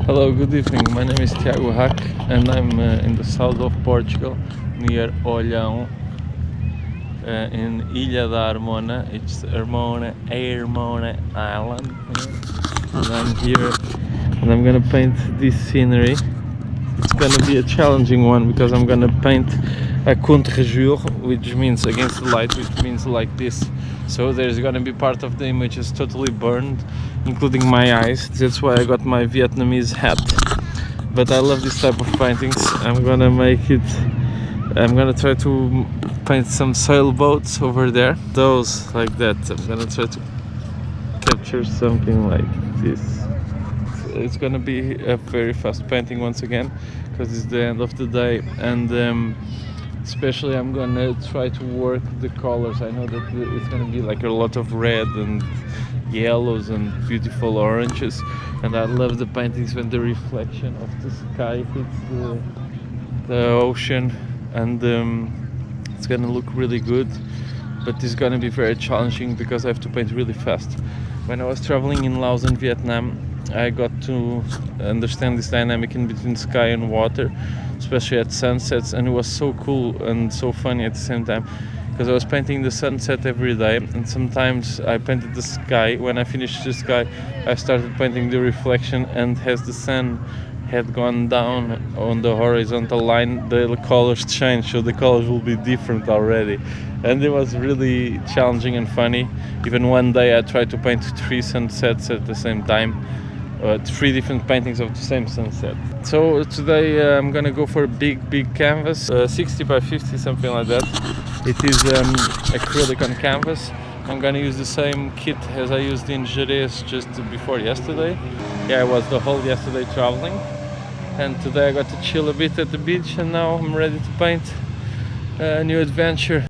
Hello, good evening. My name is Tiago Hacke and I'm in the south of Portugal, near Olhão, in Ilha da Armona. It's Armona Island. And I'm here and I'm gonna paint this scenery. It's gonna be a challenging one because I'm gonna paint a contre-jour, which means against the light, which means like this. So there's gonna be part of the image is totally burned, including my eyes. That's why I got my Vietnamese hat. But I love this type of paintings. I'm gonna try to paint some sailboats over there. Those like that. I'm gonna try to capture something like this. It's gonna be a very fast painting once again because it's the end of the day, and especially I'm gonna try to work the colors. I know that it's gonna be like a lot of red and yellows and beautiful oranges, and I love the paintings when the reflection of the sky hits the ocean, and it's gonna look really good. But it's gonna be very challenging because I have to paint really fast. When I was traveling in Laos and Vietnam, I got to understand this dynamic in between sky and water, especially at sunsets, and it was so cool and so funny at the same time because I was painting the sunset every day, and sometimes I painted the sky. When I finished the sky, I started painting the reflection, and as the sun had gone down on the horizontal line, the colors changed, so the colors will be different already, and it was really challenging and funny. Even one day I tried to paint 3 sunsets at the same time, 3 different paintings of the same sunset. So today I'm gonna go for a big canvas, 60 by 50, something like that. It is acrylic on canvas. I'm gonna use the same kit as I used in Jerez just before yesterday. Yeah, I was the whole yesterday traveling, and today I got to chill a bit at the beach, and now I'm ready to paint a new adventure.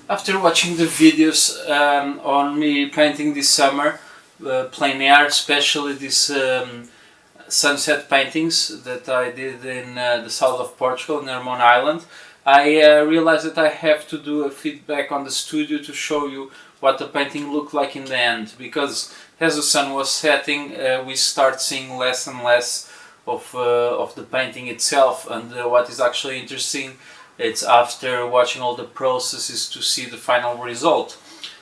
After watching the videos on me painting this summer, Pleinair, especially these sunset paintings that I did in the south of Portugal, in Armona Island, I realized that I have to do a feedback on the studio to show you what the painting looked like in the end, because as the sun was setting, we start seeing less and less of the painting itself, and what is actually interesting, it's after watching all the processes to see the final result.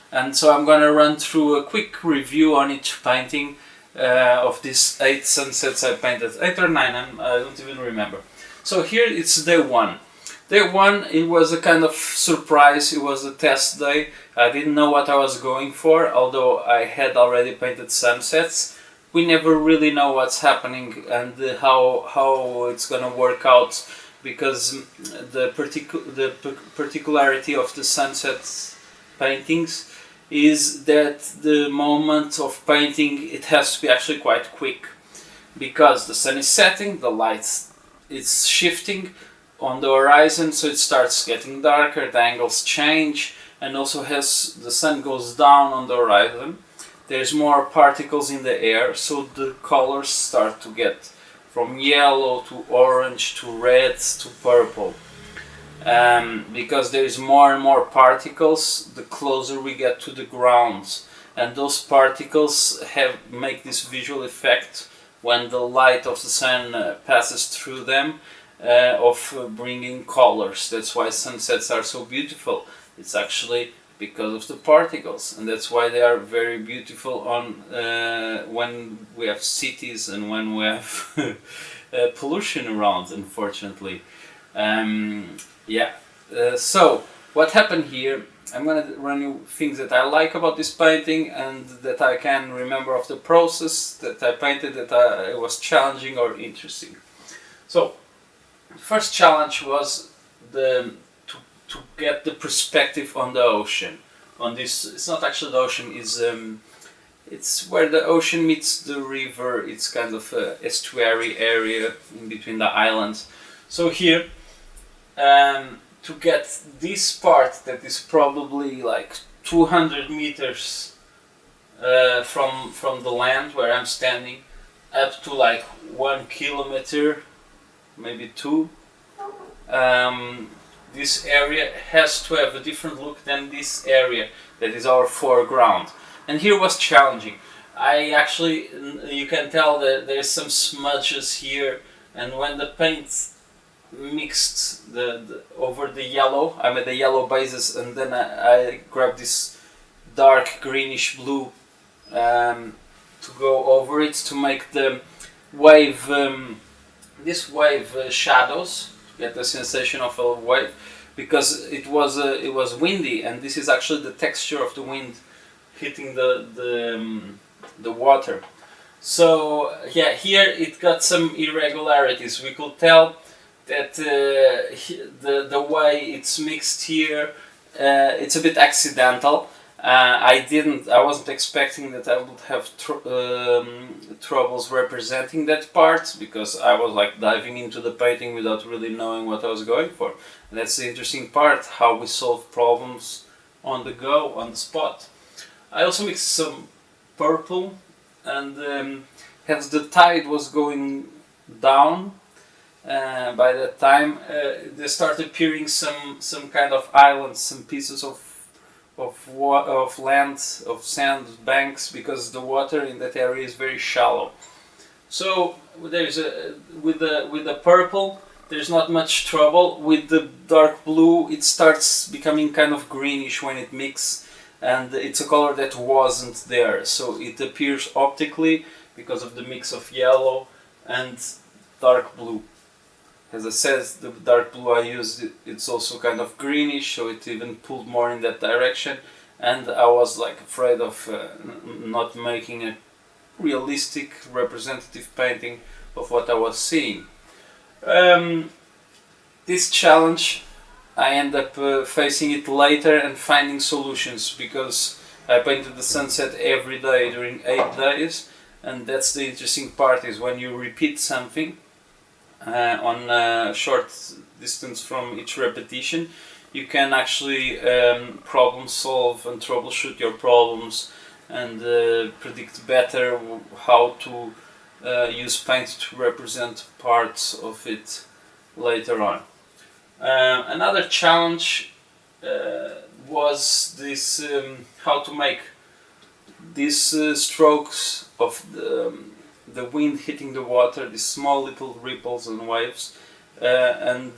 And so I'm going to run through a quick review on each painting of these 8 sunsets I painted, 8 or 9, I don't even remember. So here it's day 1. Day 1, it was a kind of surprise, it was a test day. I didn't know what I was going for, although I had already painted sunsets. We never really know what's happening and how it's going to work out, because the particularity of the sunset paintings is that the moment of painting, it has to be actually quite quick, because the sun is setting, the light is shifting on the horizon, so it starts getting darker, the angles change, and also as the sun goes down on the horizon, there's more particles in the air, so the colors start to get from yellow to orange to red to purple. Because there is more and more particles the closer we get to the ground, and those particles make this visual effect when the light of the sun passes through them, of bringing colors. That's why sunsets are so beautiful. It's actually because of the particles, and that's why they are very beautiful on when we have cities and when we have pollution around, unfortunately. So what happened here, I'm going to run you things that I like about this painting and that I can remember of the process that I painted, that it was challenging or interesting. So the first challenge was to get the perspective on the ocean. On this, it's not actually the ocean, it's where the ocean meets the river. It's kind of a estuary area in between the islands. So here, to get this part that is probably like 200 meters from the land where I'm standing, up to like 1 kilometer, maybe 2. This area has to have a different look than this area that is our foreground. And here was challenging. You can tell that there's some smudges here, and when the paint mixed over the yellow, I made the yellow bases, and then I grabbed this dark greenish blue to go over it to make the wave, this wave shadows, get the sensation of a wave, because it was windy, and this is actually the texture of the wind hitting the water. So yeah, here it got some irregularities. We could tell that the way it's mixed here, it's a bit accidental. I wasn't expecting that I would have troubles representing that part, because I was like diving into the painting without really knowing what I was going for. And that's the interesting part, how we solve problems on the go, on the spot. I also mixed some purple, and as the tide was going down, by that time there started appearing some kind of islands, some pieces of land, of sand banks, because the water in that area is very shallow. So there's with the purple, there's not much trouble. With the dark blue, it starts becoming kind of greenish when it mixes, and it's a color that wasn't there. So it appears optically because of the mix of yellow and dark blue. As I said, the dark blue I used, it's also kind of greenish, so it even pulled more in that direction. And I was like afraid of not making a realistic, representative painting of what I was seeing. This challenge, I end up facing it later and finding solutions, because I painted the sunset every day during 8 days, and that's the interesting part, is when you repeat something on a short distance from each repetition, you can actually problem solve and troubleshoot your problems and predict better how to use paint to represent parts of it later on. Another challenge was this how to make these strokes of the wind hitting the water, these small little ripples and waves, and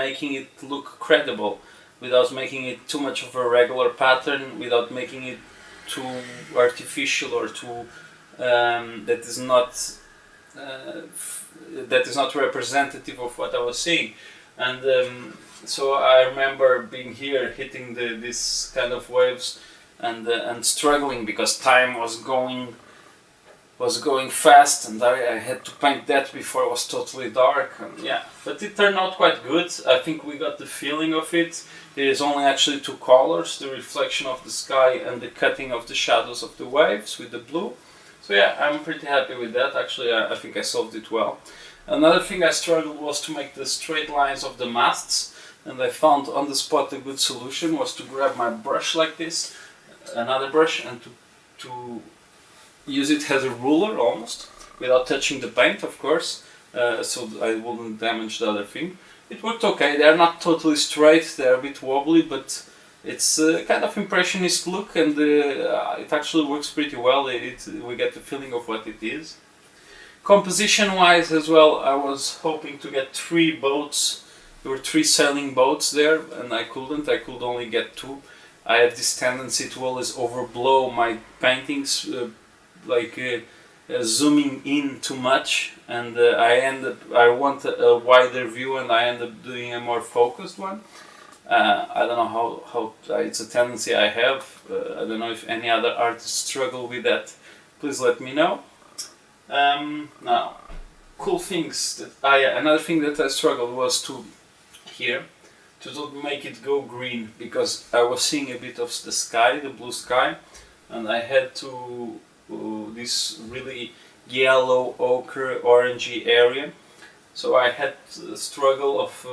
making it look credible without making it too much of a regular pattern, without making it too artificial or too that is not representative of what I was seeing. And so I remember being here hitting this kind of waves and struggling because time was going fast, and I had to paint that before it was totally dark. And yeah, but it turned out quite good. I think we got the feeling of it. There is only actually two colors: the reflection of the sky and the cutting of the shadows of the waves with the blue. So yeah, I'm pretty happy with that. Actually, I think I solved it well. Another thing I struggled was to make the straight lines of the masts, and I found on the spot a good solution was to grab my brush like this, another brush, and to use it as a ruler almost, without touching the paint, of course, so I wouldn't damage the other thing. It worked okay. They're not totally straight, they're a bit wobbly, but it's a kind of impressionist look, and it actually works pretty well. We get the feeling of what it is. Composition wise as well, I was hoping to get 3 boats. There were 3 sailing boats there, and I could only get 2. I have this tendency to always overblow my paintings, zooming in too much, and I want a wider view, and I end up doing a more focused one. I don't know how it's a tendency I have. I don't know if any other artists struggle with that. Please let me know. Now, cool things another thing that I struggled was to make it go green, because I was seeing a bit of the sky, the blue sky, and I had to this really yellow, ochre, orangey area. So I had the struggle of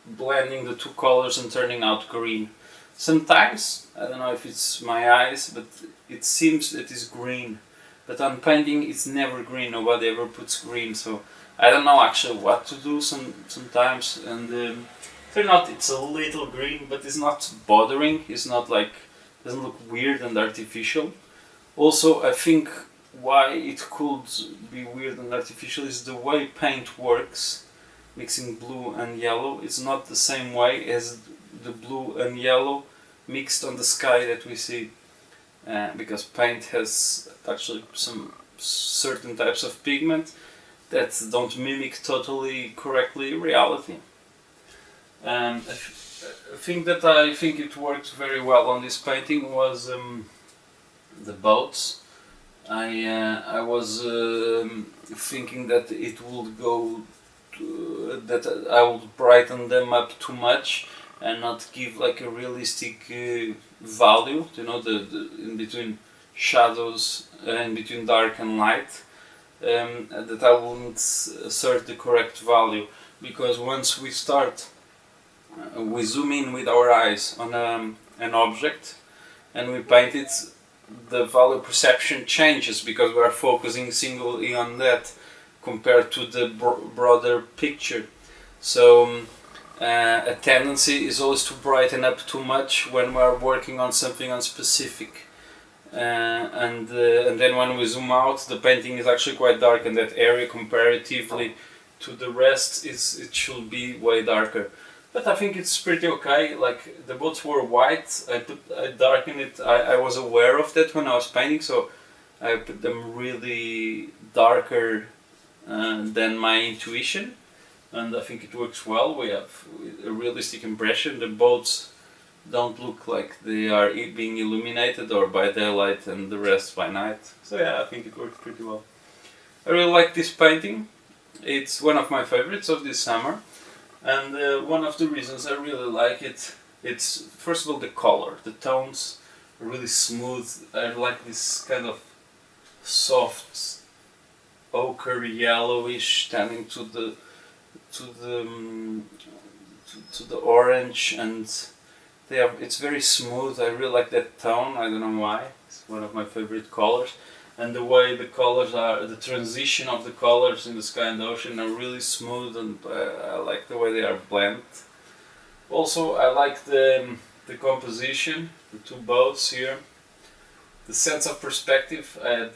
blending the 2 colors and turning out green. Sometimes, I don't know if it's my eyes, but it seems that it's green. But on painting it's never green, nobody ever puts green, so I don't know actually what to do sometimes, and turn out it's a little green, but it's not bothering, it's not like, doesn't look weird and artificial. Also, I think why it could be weird and artificial is the way paint works, mixing blue and yellow. It's not the same way as the blue and yellow mixed on the sky that we see. Because paint has actually some certain types of pigment that don't mimic totally correctly reality. A thing that I think it worked very well on this painting was the boats. I was thinking that it would go that I would brighten them up too much and not give like a realistic value, you know, the in between shadows, in between dark and light, that I wouldn't assert the correct value, because once we start, we zoom in with our eyes on an object and we paint it, the value perception changes because we are focusing singly on that compared to the broader picture. So a tendency is always to brighten up too much when we are working on something on specific, and then when we zoom out, the painting is actually quite dark, and that area comparatively to the rest it should be way darker. But I think it's pretty okay. Like, the boats were white, I darkened it. I was aware of that when I was painting, so I put them really darker than my intuition, and I think it works well. We have a realistic impression. The boats don't look like they are being illuminated or by daylight and the rest by night. So yeah, I think it works pretty well. I really like this painting. It's one of my favorites of this summer, and one of the reasons I really like it, it's first of all the color. The tones are really smooth. I like this kind of soft ochre yellowish tending to to the orange, and it's very smooth. I really like that tone. I don't know why. It's one of my favorite colors. And the way the colors are, the transition of the colors in the sky and the ocean are really smooth, and I like the way they are blended. Also, I like the composition, the two boats here. The sense of perspective, I had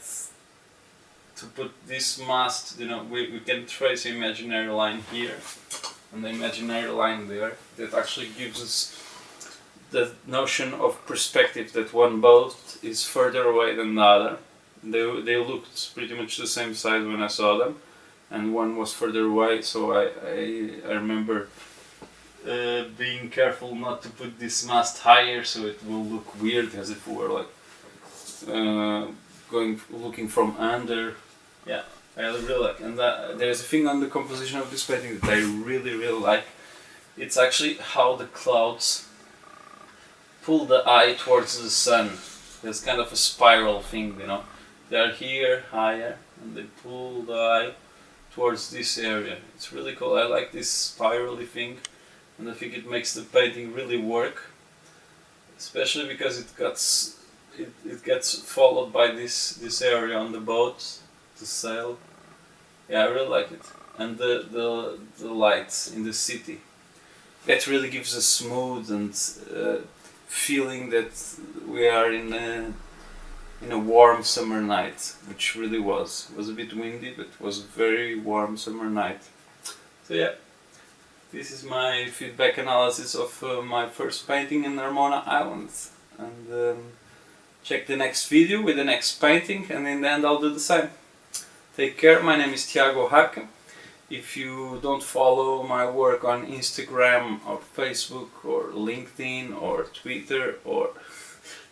to put this mast, we can trace an imaginary line here and the imaginary line there. That actually gives us the notion of perspective, that one boat is further away than the other. They looked pretty much the same size when I saw them, and one was further away, so I remember being careful not to put this mast higher, so it will look weird, as if we were like looking from under. Yeah, I really like. And there's a thing on the composition of this painting that I really like. It's actually how the clouds pull the eye towards the sun. There's kind of a spiral thing, They're here higher and they pull the eye towards this area. It's really cool. I like this spirally thing, and I think it makes the painting really work, especially because it gets followed by this area on the boat, the sail. Yeah, I really like it. And the lights in the city. That really gives a smooth and feeling that we are in a warm summer night, which really was. It was a bit windy, but it was a very warm summer night. So yeah, this is my feedback analysis of my first painting in Armona Island. And check the next video with the next painting, and in the end I'll do the same. Take care. My name is Tiago Hacke. If you don't follow my work on Instagram or Facebook or LinkedIn or Twitter or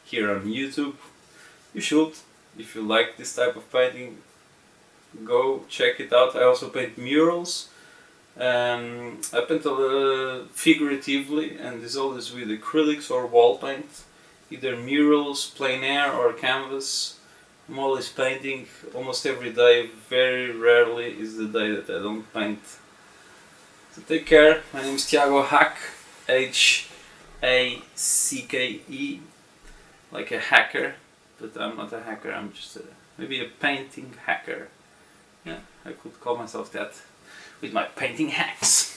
here on YouTube, you should. If you like this type of painting, go check it out. I also paint murals. I paint figuratively, and this always with acrylics or wall paint. Either murals, pleinair or canvas. I'm always painting almost every day. Very rarely is the day that I don't paint. So take care. My name is Tiago Hacke, H-A-C-K-E, like a hacker, but I'm not a hacker. I'm just maybe a painting hacker. Yeah, I could call myself that with my painting hacks.